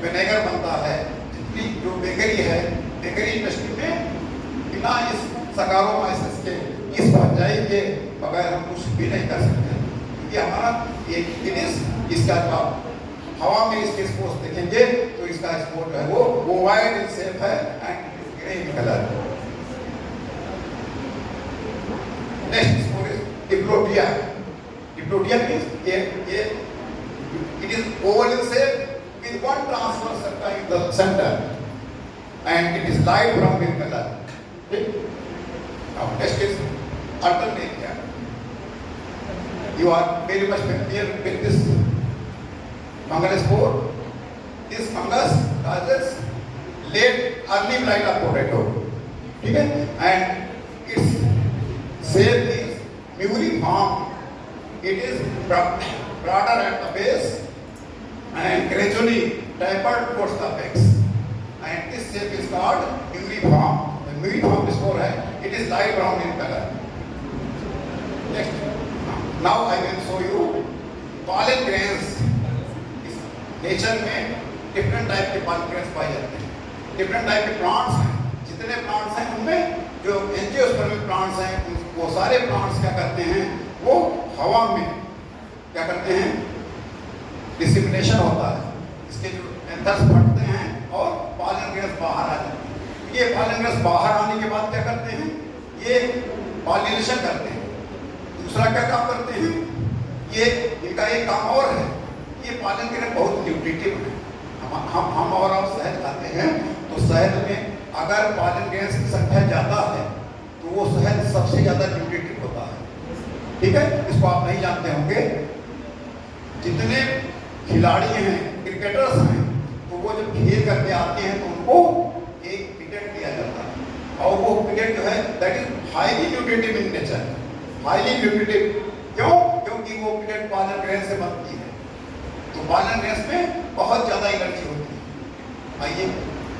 विनेगर बनता है, जितनी जो बेकरी है, बेकरी इंडस्ट्री में बिना इस सकारोमाइसिस के, इस फंजाई के बगैर हम कुछ भी नहीं कर सकते। क्योंकि हमारा ये इट इज इसका जवाब हवा में इसके स्पोर्स देखेंगे तो इसका स्पोर जो है वो वाइड इन शेप है and grey in colour. Next spore is diplodia. Diplodia means ये it is oval in shape with one transverse circle in the center and it is light brown in color. Okay? Now next is Alternaria. You are very much familiar with this fungal spore. This fungus causes late early blight of potato. Okay? And its shape is muriform. It is broader at the base and gradually tapered towards the apex. And this shape is called muriform. The muriform spore है, it is light brown in color. Next. Now I will show you pollen grains. Nature में different type के pollen grains पाए जाते हैं. Different type के plants हैं. जितने plants हैं उनमें जो एंजियोस्पर्मिक plants हैं, वो सारे plants क्या करते हैं? वो हवा में क्या करते हैं? डिसिमिनेशन होता है, इसके जो एंथर्स फटते हैं और पॉलन ग्रेन्स बाहर आ जाते हैं। ये पॉलन ग्रेन्स बाहर आने के बाद क्या करते हैं? ये पॉलिनेशन करते हैं। दूसरा क्या काम करते हैं? ये इनका एक काम और है, ये पॉलन ग्रेन बहुत न्यूट्रिटिव है। हम और आप शहद खाते हैं तो शहद में अगर पॉलन ग्रेन्स की संख्या ज़्यादा है तो वो शहद सबसे ज़्यादा न्यूट्रिटिव होता है। ठीक है, इसको आप नहीं जानते होंगे। जितने खिलाड़ी हैं, क्रिकेटर्स हैं, तो वो जब खेल करके आते हैं तो उनको एक विकेट दिया जाता है और वो विकेट जो है that is highly nutritive in nature. Highly nutritive क्यों? क्योंकि वो विकेट पॉलन ग्रेन से बनती है, तो पॉलन ग्रेन्स में बहुत ज़्यादा एनर्जी होती है। आइए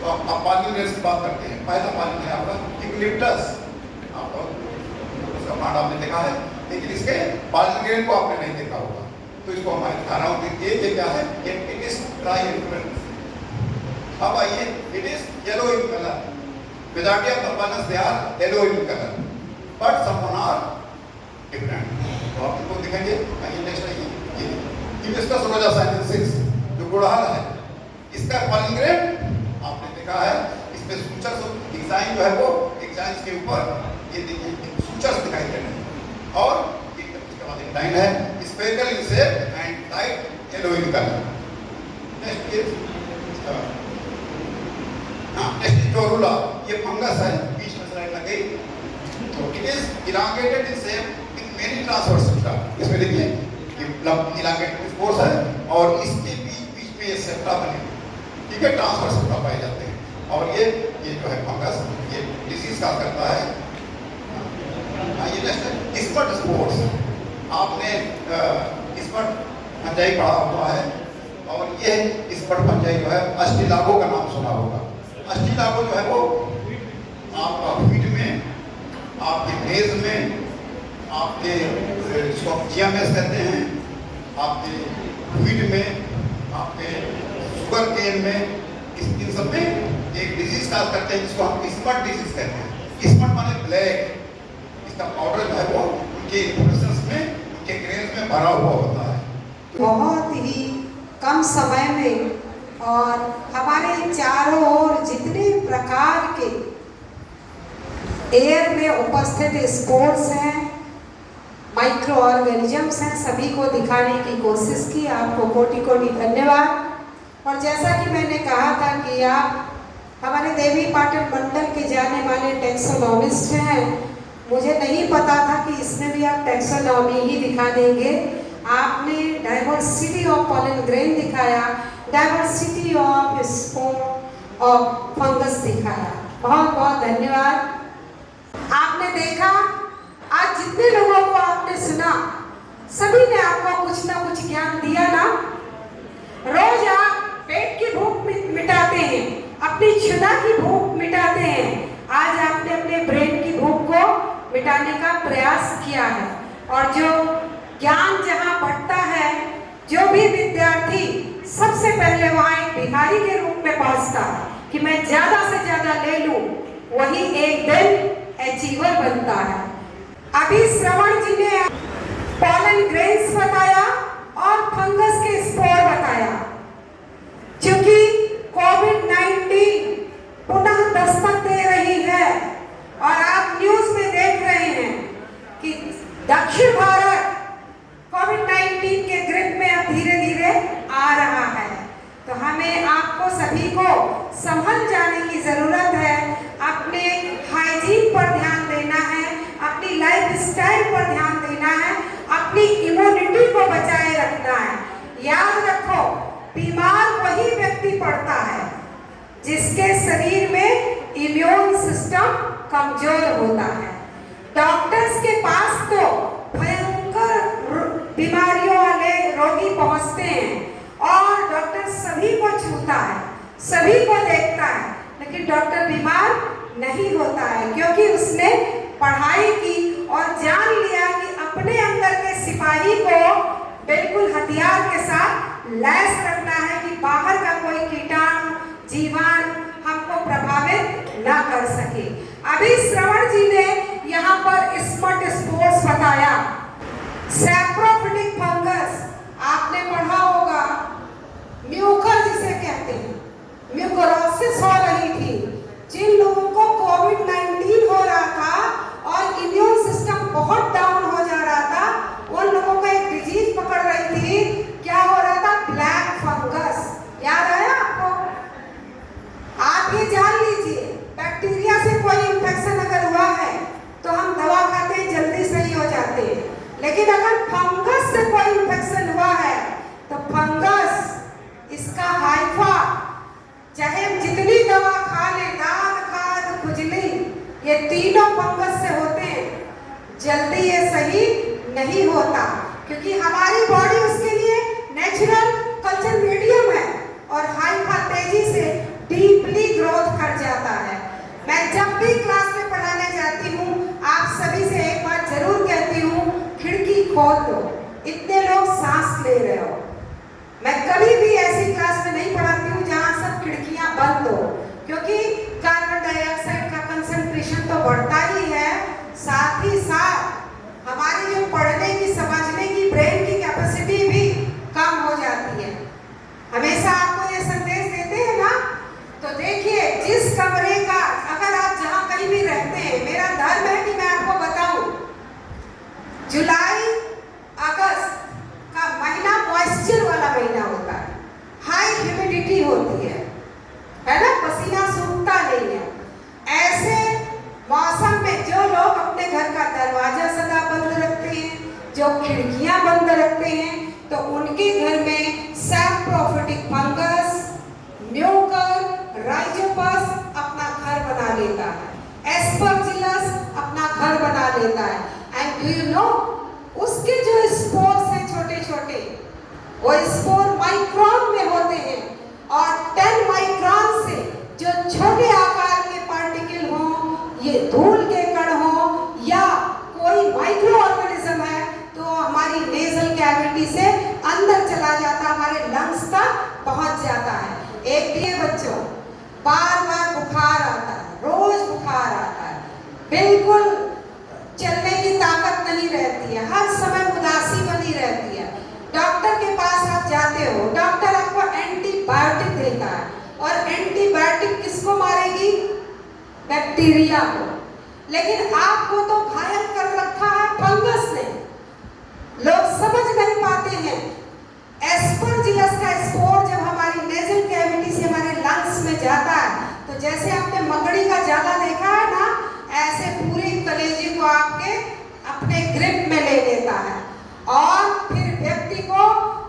तो अब पॉलन ग्रेन्स की बात करते हैं। पहला पॉलन ग्रेन आपका यूकेलिप्टस, उसका प्लांट आपने देखा है, लेकिन इसके पॉलन ग्रेन को आपने नहीं देखा होगा, तो इसको मैं दिखा रहा हूँ कि ये क्या है? It is dry in colour. अब आइए, it is yellow in colour. Majority of the pollens they are yellow in colour, but some one are different. तो आप इनको दिखेंगे। आइए नेक्स्ट आइए, ये हिबिस्कस रोजा साइनेंसिस जो गुड़हल है, इसका पॉलन ग्रेन आपने देखा है। इसमें सूचर्स डिजाइन जो है वो डिजाइन के ऊपर ये देखिए सूचर्स दिखाई दे रहे हैं और इसके बाद एक लाइन है spherical in shape and light yellow in color. Next is next is Torula. ये फंगस है, बीच में स्लाइड लग गई। तो it is elongated in shape in many transverse septa. इसमें देखिए ये elongated spores है और इसके बीच में ये सेप्टा बने, ठीक है, ट्रांसवर्स सेप्टा पाए जाते हैं। और ये जो है फंगस, ये डिसीज का करता है। ये नेक्स्ट है स्पट स्पोर्स। आपने स्पट फंजाई पढ़ा हुआ है और ये स्पट फंजाई जो है अस्टिलागो का नाम सुना होगा। अस्टिलागो जो है वो आपका फीड में, आपके मेज में, आपके जिसको GMS कहते हैं, आपके फीड में, आपके शुगर केन में, इन सब में एक डिजीज का करते हैं जिसको हम स्पट डिजीज कहते हैं। स्पट माने ब्लैक। इसका पाउडर जो है वो उनके इन्फ्लोरेसेंस में, उनके ग्रेन्स में भरा हुआ होता है। बहुत ही कम समय में और हमारे चारों ओर जितने प्रकार के एयर में उपस्थित स्पोर्स हैं, माइक्रो ऑर्गेनिजम्स हैं, सभी को दिखाने की कोशिश की। आपको कोटि कोटि धन्यवाद। और जैसा कि मैंने कहा था कि आप हमारे देवी पाटन मंडल के जाने वाले टैक्सोनॉमिस्ट हैं, मुझे नहीं पता था कि इसमें भी आप टैक्सोनॉमी ही दिखा देंगे। आपने डाइवर्सिटी ऑफ पॉलन ग्रेन दिखाया, diversity of spore of fungus दिखाया। बहुत बहुत धन्यवाद। आपने देखा, आज जितने लोगों को आपने सुना, सभी ने आपको कुछ ना कुछ ज्ञान दिया ना। रोज आप पेट की भूख मिटाते हैं, अपनी क्षुधा की भूख मिटाते हैं। आज आपने अपने ब्रेन की भूख को मिटाने का प्रयास किया है। और जो ज्ञान जहाँ बढ़ता है, जो भी विद्यार्थी सबसे पहले वहाँ एक भिखारी के रूप में पहुँचता कि मैं ज्यादा से ज्यादा ले लूं, वही एक दिन अचीवर बनता है। अभी श्रवण जी ने पॉलन ग्रेन्स बताया और फंगस के स्पोर बताया। क्योंकि कोविड-19 पुनः दस्तक दे रही है और आप न्यूज में देख रहे हैं कि दक्षिण भारत कोविड-19 के ग्रिप में अब धीरे धीरे आ रहा है। तो हमें आपको सभी को संभल जाने की जरूरत है, अपने हाइजीन पर ध्यान देना है, अपनी लाइफ स्टाइल पर ध्यान देना है, अपनी इम्यूनिटी को बचाए रखना है। याद रखो, बीमार वही व्यक्ति पड़ता है जिसके शरीर में इम्यून सिस्टम कमजोर होता है। डॉक्टर्स के पास तो भयंकर बीमारियों वाले रोगी पहुंचते हैं और डॉक्टर सभी को छूता है, सभी को देखता है, लेकिन डॉक्टर बीमार नहीं होता है क्योंकि उसने पढ़ाई की और जान लिया कि अपने अंदर के सिपाही को बिल्कुल हथियार के साथ लैस रखना है कि बाहर का कोई कीटाणु जीवाणु हमको प्रभावित ना कर सके। अभी श्रवण जी ने यहाँ पर स्मर्ट स्पोर्ट्स बताया। सैप्रोफिटिक फंगस आपने पढ़ा होगा, म्यूकर जिसे कहते हैं, म्यूकोरोसिस हो रही थी। जिन लोगों को कोविड-19 हो रहा था और इम्यून सिस्टम बहुत डाउन हो जा रहा था, उन लोगों को एक डिजीज पकड़ रही थी। क्या हो रहा था? Black fungus. याद आया आपको? आप ये जान लीजिए, बैक्टीरिया से कोई इंफेक्शन अगर हुआ है तो हम दवा खाते हैं, जल्दी सही हो जाते हैं, लेकिन अगर फंगस से कोई इंफेक्शन हुआ है तो फंगस, इसका हाइफा, चाहे हम जितनी दवा खा ले, दाद, खाद, खुजली, ये तीनों फंगस से होते हैं, जल्दी ये सही नहीं होता क्योंकि हमारी बॉडी उसके लिए नेचुरल कल्चर मीडियम है और हाइफा तेजी से डीपली ग्रोथ कर जाता है। मैं जब भी क्लास में पढ़ाने जाती हूँ, आप सभी से एक बात जरूर कहती हूँ, खिड़की खोल दो। इतने लोग सांस ले रहे हो, मैं कभी भी ऐसी क्लास में नहीं पढ़ाती हूँ जहाँ सब खिड़कियाँ बंद हो, क्योंकि कार्बन डाइऑक्साइड का कंसंट्रेशन तो बढ़ता ही है, साथ ही साथ हमारी जो पढ़ने की, समझने की, ब्रेन की कैपेसिटी भी कम हो जाती है। हमेशा आपको ये संदेश देते हैं ना, तो देखिए जिस कमरे का, अगर आप जहाँ कहीं भी रहते हैं, मेरा धर्म है कि मैं आपको बताऊं, जुलाई अगस्त का महीना मॉइस्चर वाला महीना होता है, हाई ह्यूमिडिटी होती है ना, पसीना सूखता नहीं है। ऐसे मौसम में जो लोग अपने घर का दरवाजा सदा बंद रखते हैं, जो खिड़कियां बंद रखते हैं, तो उनके घर में सैप्रोफिटिक फंगस, म्यूकर, राइजोपस अपना घर बना लेता है, एस्परजिलस अपना घर बना लेता है। एंड डू यू नो, उसके जो स्पोर्स हैं छोटे छोटे, वो स्पोर माइक्रोन में होते हैं और 10 माइक्रोन से जो छोटे आकार के पार्टिकल हों, ये धूल के कण हों या कोई माइक्रो ऑर्गेनिज्म है, तो हमारी नेजल कैविटी से अंदर चला जाता, हमारे लंग्स तक पहुंच जाता है। एक भी बच्चों, बार बार बुखार आता है, रोज बुखार आता है, बिल्कुल चलने की ताकत नहीं रहती है, हर समय उदासी बनी रहती है। डॉक्टर के पास आप जाते हो, डॉक्टर आपको एंटीबायोटिक देता है और एंटीबायोटिक किसको मारेगी? बैक्टीरिया को, लेकिन आपको तो घायल कर रखा है फंगस ने। लोग समझ नहीं पाते हैं, एस्परजिलस का स्पोर जब हमारी नेजल कैविटी से हमारे लंग्स में जाता है, तो जैसे आपने मकड़ी का जाला देखा है ना, ऐसे पूरे कलेजे को आपके अपने ग्रिप में ले लेता है और फिर व्यक्ति को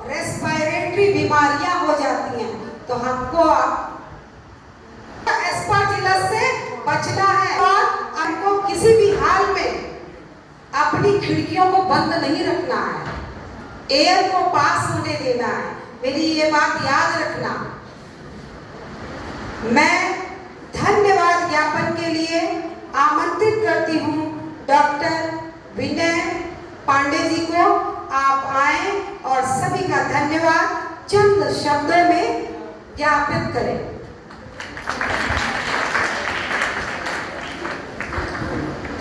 रेस्पिरेटरी बीमारियां हो जाती हैं। तो हमको एस्परजिलस से बचना है और हमको किसी भी हाल में अपनी खिड़कियों को बंद नहीं रखना है, एयर को पास होने देना है। मेरी ये बात याद रखना। मैं धन्यवाद ज्ञापन के लिए आमंत्रित करती हूँ डॉक्टर विनय पांडे जी को। आप आए और सभी का धन्यवाद चंद शब्दों में ज्ञापित करें।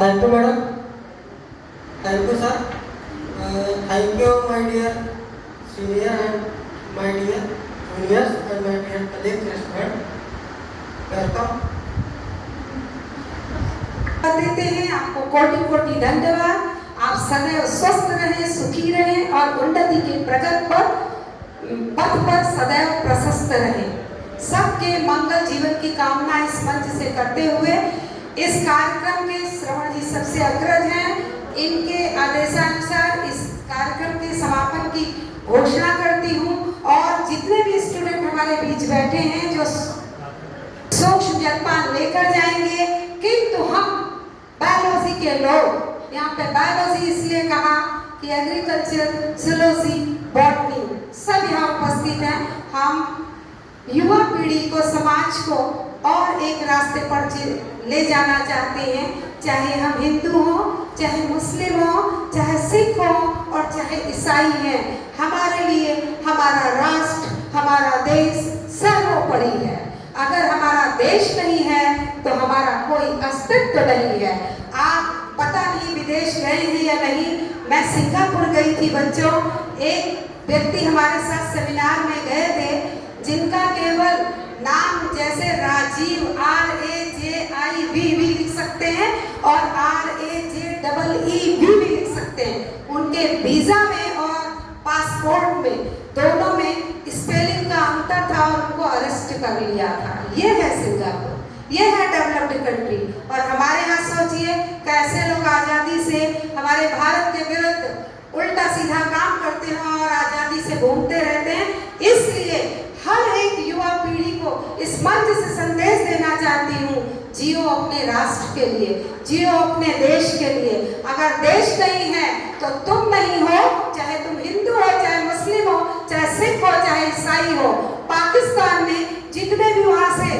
Thank you madam, thank you sir, thank you my dear senior and my dear Viewers and my dear colleagues and friends, welcome. देते हैं आपको कोटि कोटि धन्यवाद। आप सदैव स्वस्थ रहें, सुखी रहें और उन्नति के प्रगति पथ पर सदैव प्रशस्त रहें। सबके मंगल जीवन की कामना इस मंच से करते हुए इस कार्यक्रम के श्रवण जी सबसे अग्रज हैं। इनके आदेशानुसार इस कार्यक्रम के समापन की घोषणा करती हूँ और जितने भी स्टूडेंट हमारे बीच बैठे हैं जो सूक्ष्म जलपान लेकर जाएंगे, किंतु हम बायोलॉजी के लोग, यहाँ पे बायोलॉजी इसलिए कहा कि एग्रीकल्चर, जूलॉजी, बॉटनी सब यहाँ उपस्थित हैं। हम युवा पीढ़ी को, समाज को और एक रास्ते पर ले जाना चाहते हैं। चाहे हम हिंदू हों, चाहे मुस्लिम हों, चाहे सिख हों और चाहे ईसाई हैं, हमारे लिए हमारा राष्ट्र, हमारा देश सर्वोपरि है। अगर हमारा देश नहीं है तो हमारा कोई अस्तित्व नहीं है। आप पता नहीं विदेश गए हैं या नहीं, मैं सिंगापुर गई थी बच्चों। एक व्यक्ति हमारे साथ सेमिनार में गए थे जिनका केवल नाम जैसे राजीव RAJIV भी लिख सकते हैं और RAJEE भी लिख सकते हैं। उनके वीजा में और पासपोर्ट में दोनों में स्पेलिंग का अंतर था और उनको अरेस्ट कर लिया था। ये है सिंगापुर, ये है डेवलप्ड कंट्री। और हमारे यहाँ सोचिए कैसे लोग आज़ादी से हमारे भारत के विरुद्ध उल्टा सीधा काम करते हैं और आज़ादी से घूमते रहते हैं। इसलिए हर एक युवा पीढ़ी को इस मंच से संदेश देना चाहती हूँ, जियो अपने राष्ट्र के लिए, जियो अपने देश के लिए। अगर देश नहीं है तो तुम नहीं हो, चाहे तुम हिंदू हो, चाहे मुस्लिम हो, चाहे सिख हो, चाहे ईसाई हो। पाकिस्तान ने जितने भी वहां से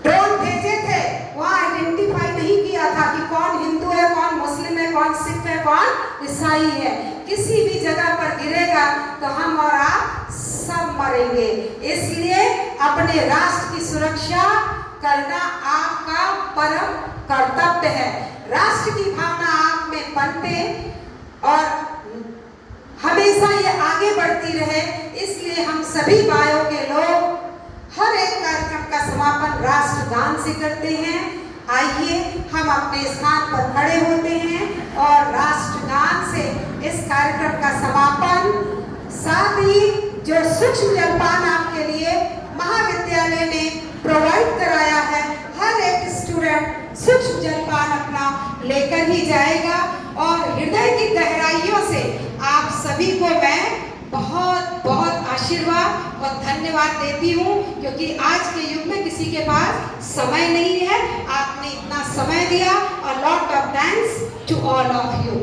ड्रोन भेजे थे वहां आइडेंटिफाई नहीं किया था कि कौन हिंदू है, कौन मुस्लिम है, कौन सिख है, कौन ईसाई है। किसी भी जगह पर गिरेगा तो हम और आप सब मरेंगे। इसलिए अपने राष्ट्र की सुरक्षा करना आपका परम कर्तव्य है। राष्ट्र की भावना आप में पनपे और हमेशा ये आगे बढ़ती रहे। इसलिए हम सभी बायों के लोग हर एक कार्यक्रम का समापन राष्ट्रगान से करते हैं। आइए हम अपने स्थान पर खड़े होते हैं और राष्ट्रगान से इस कार्यक्रम का समापन, साथ ही जो सूक्ष्म जलपान आपके लिए महाविद्यालय ने प्रोवाइड कराया है, हर एक स्टूडेंट सूक्ष्म जलपान अपना लेकर ही जाएगा। और हृदय की गहराइयों से आप सभी को मैं बहुत बहुत आशीर्वाद और धन्यवाद देती हूँ, क्योंकि आज के युग में किसी के पास समय नहीं है। आपने इतना समय दिया और lot of thanks to all of you.